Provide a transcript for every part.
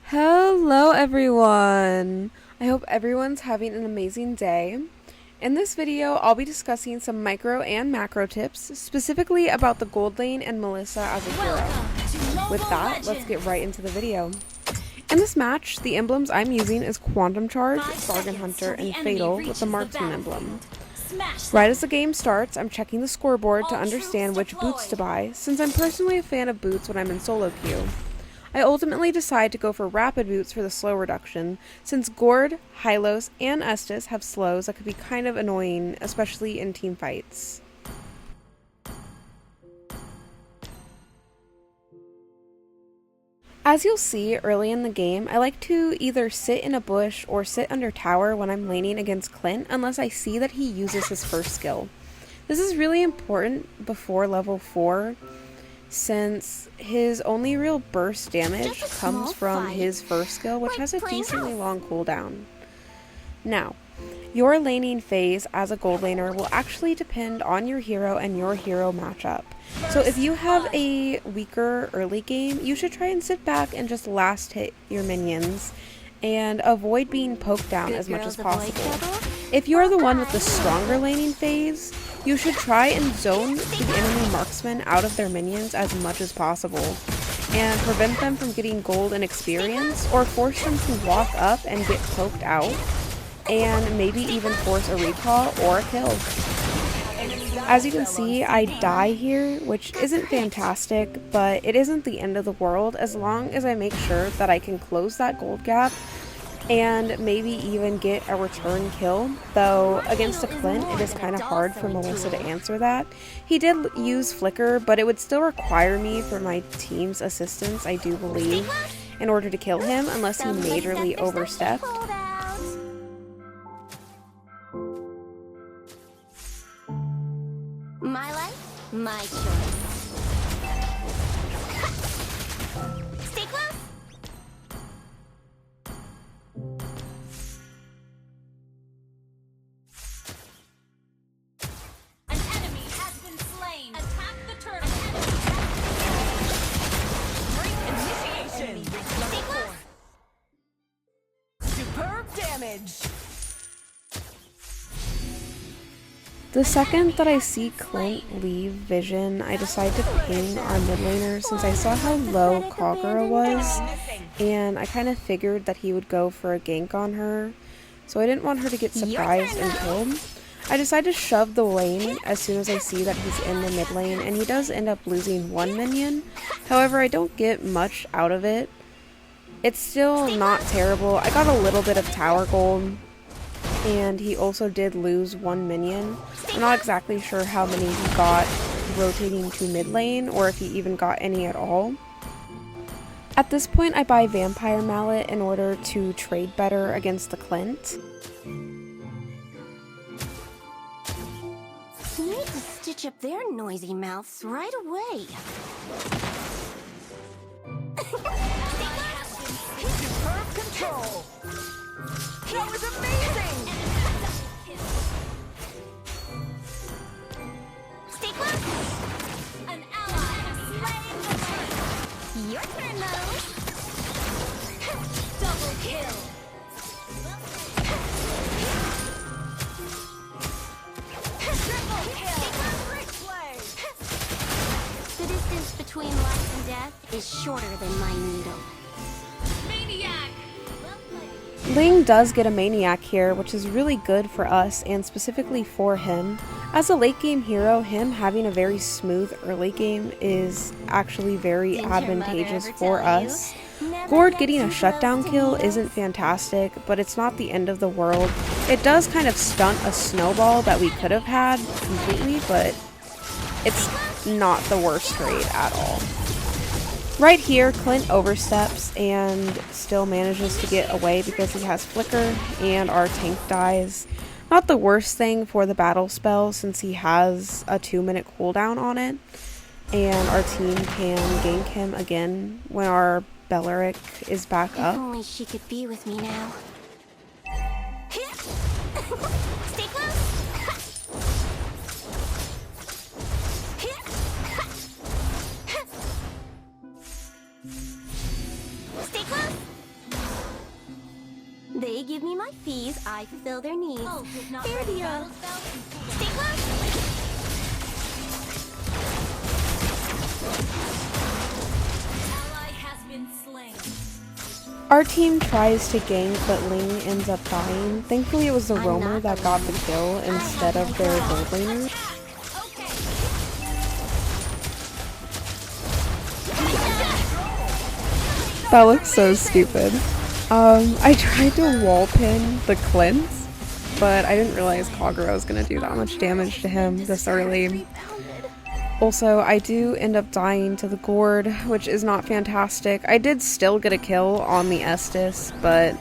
Hello everyone! I hope everyone's having an amazing day. In this video, I'll be discussing some micro and macro tips, specifically about the gold lane and Melissa as a hero. With that, let's get right into the video. In this match, the emblems I'm using is Quantum Charge, Bargain Hunter, and Fatal with the Marksman emblem. Right as the game starts, I'm checking the scoreboard to understand which boots to buy, since I'm personally a fan of boots when I'm in solo queue. I ultimately decide to go for rapid boots for the slow reduction, since Gord, Hylos, and Estus have slows that could be kind of annoying, especially in team fights. As you'll see early in the game, I like to either sit in a bush or sit under tower when I'm laning against Clint unless I see that he uses his first skill. This is really important before level 4, since his only real burst damage comes from his first skill, which has a decently long cooldown. Now, your laning phase as a gold laner will actually depend on your hero and your hero matchup. So if you have a weaker early game, you should try and sit back and just last hit your minions and avoid being poked down as much as possible. If you are the one with the stronger laning phase, you should try and zone the enemy marksmen out of their minions as much as possible and prevent them from getting gold and experience, or force them to walk up and get poked out, and maybe even force a recall or a kill. As you can see, I die here, which isn't fantastic, but it isn't the end of the world as long as I make sure that I can close that gold gap and maybe even get a return kill, though against a Clint it is kind of hard for Melissa to answer that. He did use Flicker, but it would still require me for my team's assistance, I do believe, in order to kill him unless he majorly overstepped. My life, my choice. Stay close. An enemy has been slain. Attack the turtle. Great initiation. Stay close. Superb damage. The second that I see Clint leave vision, I decide to ping our mid laner since I saw how low Kagura was, and I kind of figured that he would go for a gank on her, so I didn't want her to get surprised and killed. I decide to shove the lane as soon as I see that he's in the mid lane, and he does end up losing one minion. However, I don't get much out of it. It's still not terrible. I got a little bit of tower gold, and he also did lose one minion. I'm not exactly sure how many he got rotating to mid lane, or if he even got any at all. At this point, I buy Vampire Mallet in order to trade better against the Clint. Need to stitch up their noisy mouths right away. Superb control. That was amazing. Stay close. An ally slain the turtle. Your turn, Mo. Double kill. Triple kill. Great play. The distance between life and death is shorter than my needle. Maniac. Ling does get a Maniac here, which is really good for us and specifically for him. As a late game hero, him having a very smooth early game is actually very advantageous for us. Gord getting a shutdown kill isn't fantastic, but it's not the end of the world. It does kind of stunt a snowball that we could have had completely, but it's not the worst trade at all. Right here, Clint oversteps and still manages to get away because he has Flicker and our tank dies. Not the worst thing for the battle spell since he has a 2-minute cooldown on it, and our team can gank him again when our Belleric is back If up. only she could be with me now. Stay close. Stay close. They give me my fees, I fulfill their needs. Oh, if not Fair ready, deal. battle spell and pull Stay close. ally has been slain. Our team tries to gank, but Ling ends up dying. Thankfully, it was the I'm roamer not that got the alone. kill instead of their gold laner. Okay. That looks so stupid. I tried to wall pin the Clint, but I didn't realize Kagura was gonna do that much damage to him this early. Also, I do end up dying to the gourd, which is not fantastic. I did still get a kill on the Estus, but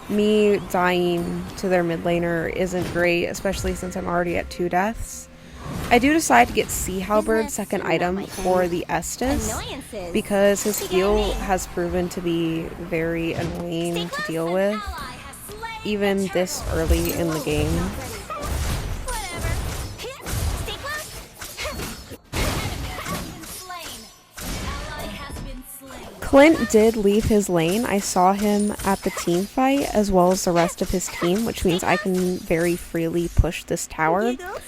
me dying to their mid laner isn't great, especially since I'm already at 2 deaths. I do decide to get Sea Halberd's second item for the Estus, Annoyances. because his You get heal me. has proven to be very annoying to deal with, Ally has slain even the this turtle. early in the game. Whatever. Stay close. Has been slain. Ally has been slain. Clint did leave his lane. I saw him at the team fight as well as the rest of his team, which means I can very freely push this tower. Giggles.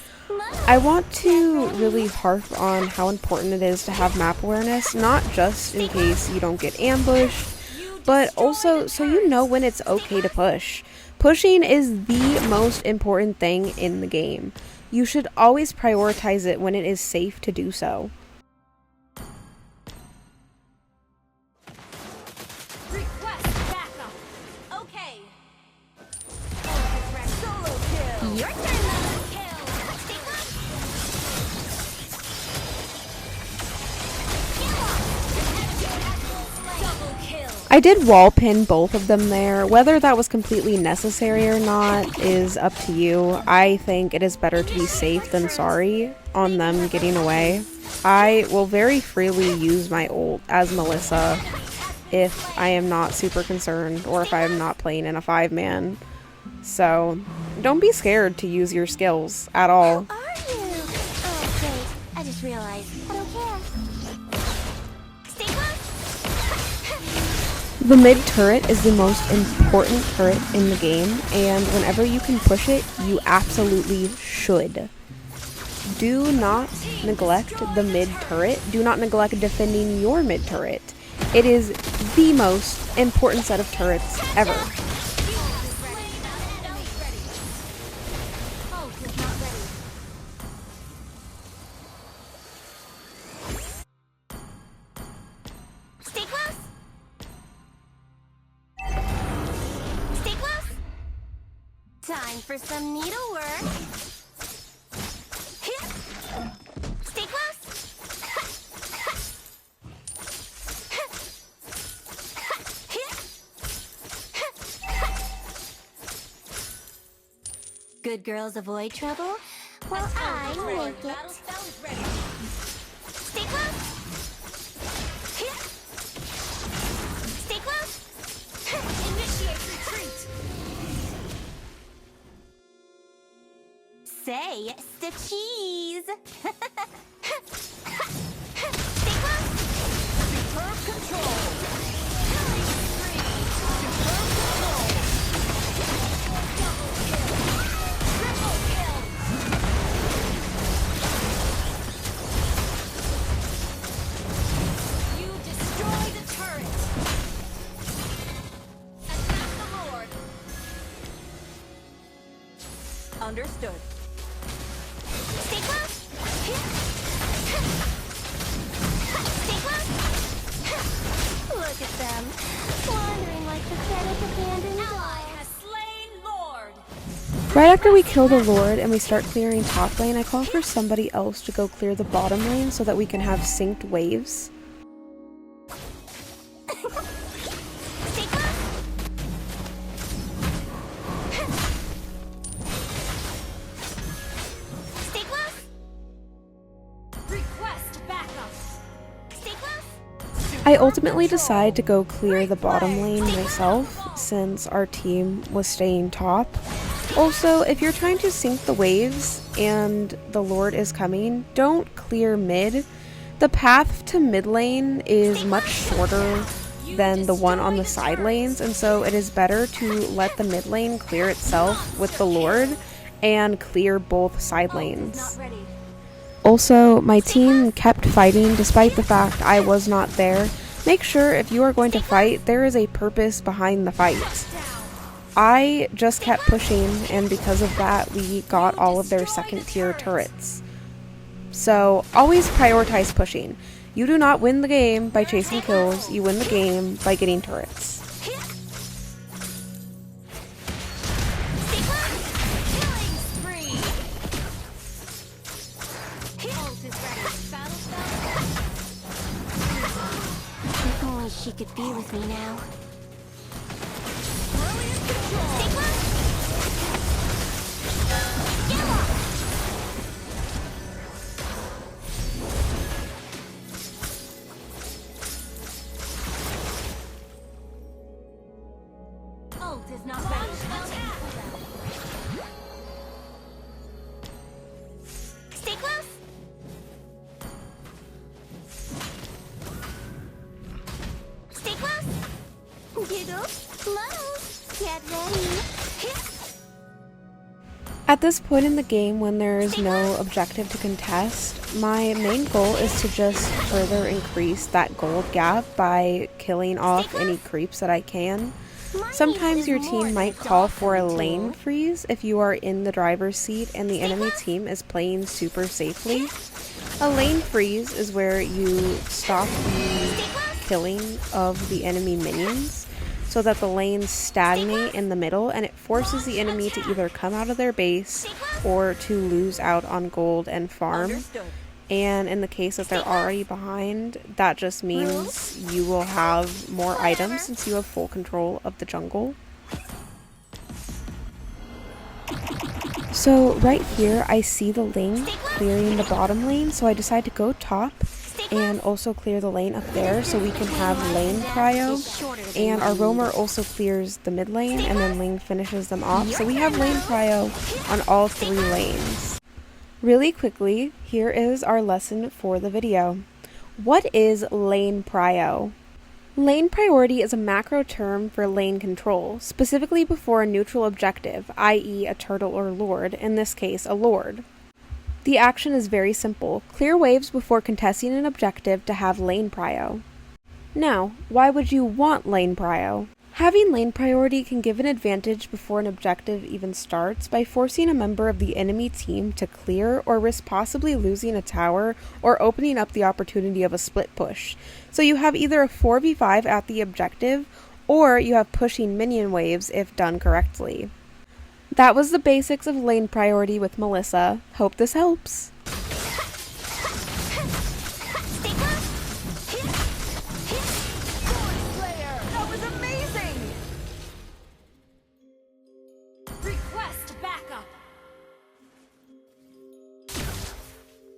I want to really harp on how important it is to have map awareness, not just in case you don't get ambushed, but also so you know when it's okay to push. Pushing is the most important thing in the game. You should always prioritize it when it is safe to do so. Request backup. Okay. Solo kill. Your turn. Kill. Stay close. Double kill. I did wall pin both of them there. Whether that was completely necessary or not is up to you. I think it is better to be safe than sorry on them getting away. I will very freely use my ult as Melissa if I am not super concerned or if I am not playing in a 5-man. So don't be scared to use your skills at all. Are you? Oh, great. I just realized. I don't care. Stay close. The mid turret is the most important turret in the game, and whenever you can push it, you absolutely should. Do not neglect the mid turret. Do not neglect defending your mid turret. It is the most important set of turrets ever. Stay close. Stay close. Time for some needlework. Stay close. Good girls avoid trouble? Well, I make it. Battle spell is ready. Stay close. Stay close. Initiate retreat. Say the cheese. Stay close. Superb control. Killing spree. Superb control. Double kill. Triple kill. You destroy the turret. Attack the Lord. Understood. Stay close. Stay close. Look at them, wandering like pathetic abandoned Ally dogs. has slain Lord. Right after we kill the Lord and we start clearing top lane, I call for somebody else to go clear the bottom lane so that we can have synced waves. Stay close. Stay close. Request backup. Stay close. I ultimately decide to go clear the bottom lane myself since our team was staying top. Also, if you're trying to sync the waves and the Lord is coming, don't clear mid. The path to mid lane is much shorter than the one on the side lanes, and so it is better to let the mid lane clear itself with the Lord and clear both side lanes. Also, my team kept fighting despite the fact I was not there. Make sure if you are going to fight, there is a purpose behind the fight. I just kept pushing, and because of that, we got all of their second tier turrets. So, always prioritize pushing. You do not win the game by chasing kills, you win the game by getting turrets. If only she could be with me now. Ult is not ready. Stay close. Stay close. Giggle. Close. Get ready. At this point in the game, when there is no objective to contest, my main goal is to just further increase that gold gap by killing off any creeps that I can. Sometimes your team might call for a lane freeze if you are in the driver's seat and the enemy team is playing super safely. A lane freeze is where you stop the killing of the enemy minions so that the lanes stagnate in the middle, and it forces the enemy to either come out of their base or to lose out on gold and farm. And in the case that they're already behind, that just means you will have more items since you have full control of the jungle. So right here I see the lane clearing the bottom lane, so I decide to go top and also clear the lane up there so we can have lane prio, and our roamer also clears the mid lane and then lane finishes them off, so we have lane prio on all three lanes. Really quickly, here is our lesson for the video. What is lane prio? Lane priority is a macro term for lane control, specifically before a neutral objective, i.e. a turtle or lord, in this case a lord. The action is very simple. Clear waves before contesting an objective to have lane prio. Now, why would you want lane prio? Having lane priority can give an advantage before an objective even starts by forcing a member of the enemy team to clear or risk possibly losing a tower or opening up the opportunity of a split push. So you have either a 4v5 at the objective, or you have pushing minion waves if done correctly. That was the basics of lane priority with Melissa. Hope this helps. That was amazing! Request backup!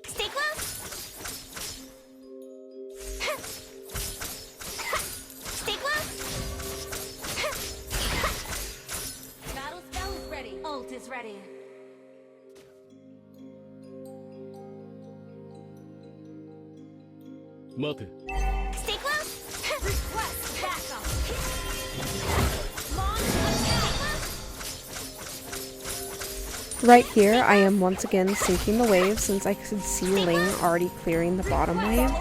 Stay close. Stay close. Battle spell is ready. Ult is ready. Mate. Stay close. Request backup! Launch attack! Right here, I am once again sinking the wave since I could see Ling already clearing the bottom wave.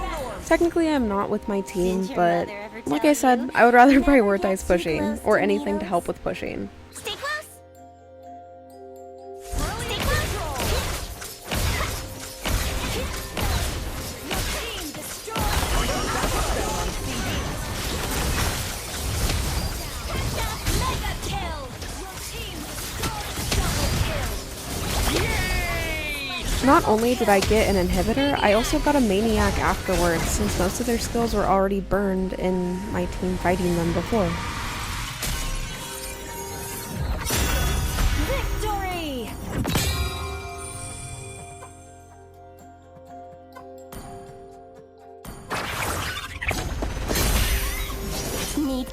Technically, I'm not with my team, but like I said, I would rather prioritize pushing, or anything to help with pushing. Stay close. Brilliant control! Your team destroyed! Mega kill! Your team destroyed double kill! Not only did I get an inhibitor, I also got a maniac afterwards, since most of their skills were already burned in my team fighting them before. Victory! Need.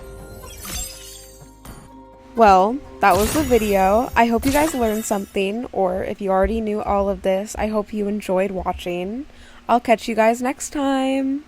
Well, that was the video. I hope you guys learned something, or if you already knew all of this, I hope you enjoyed watching. I'll catch you guys next time!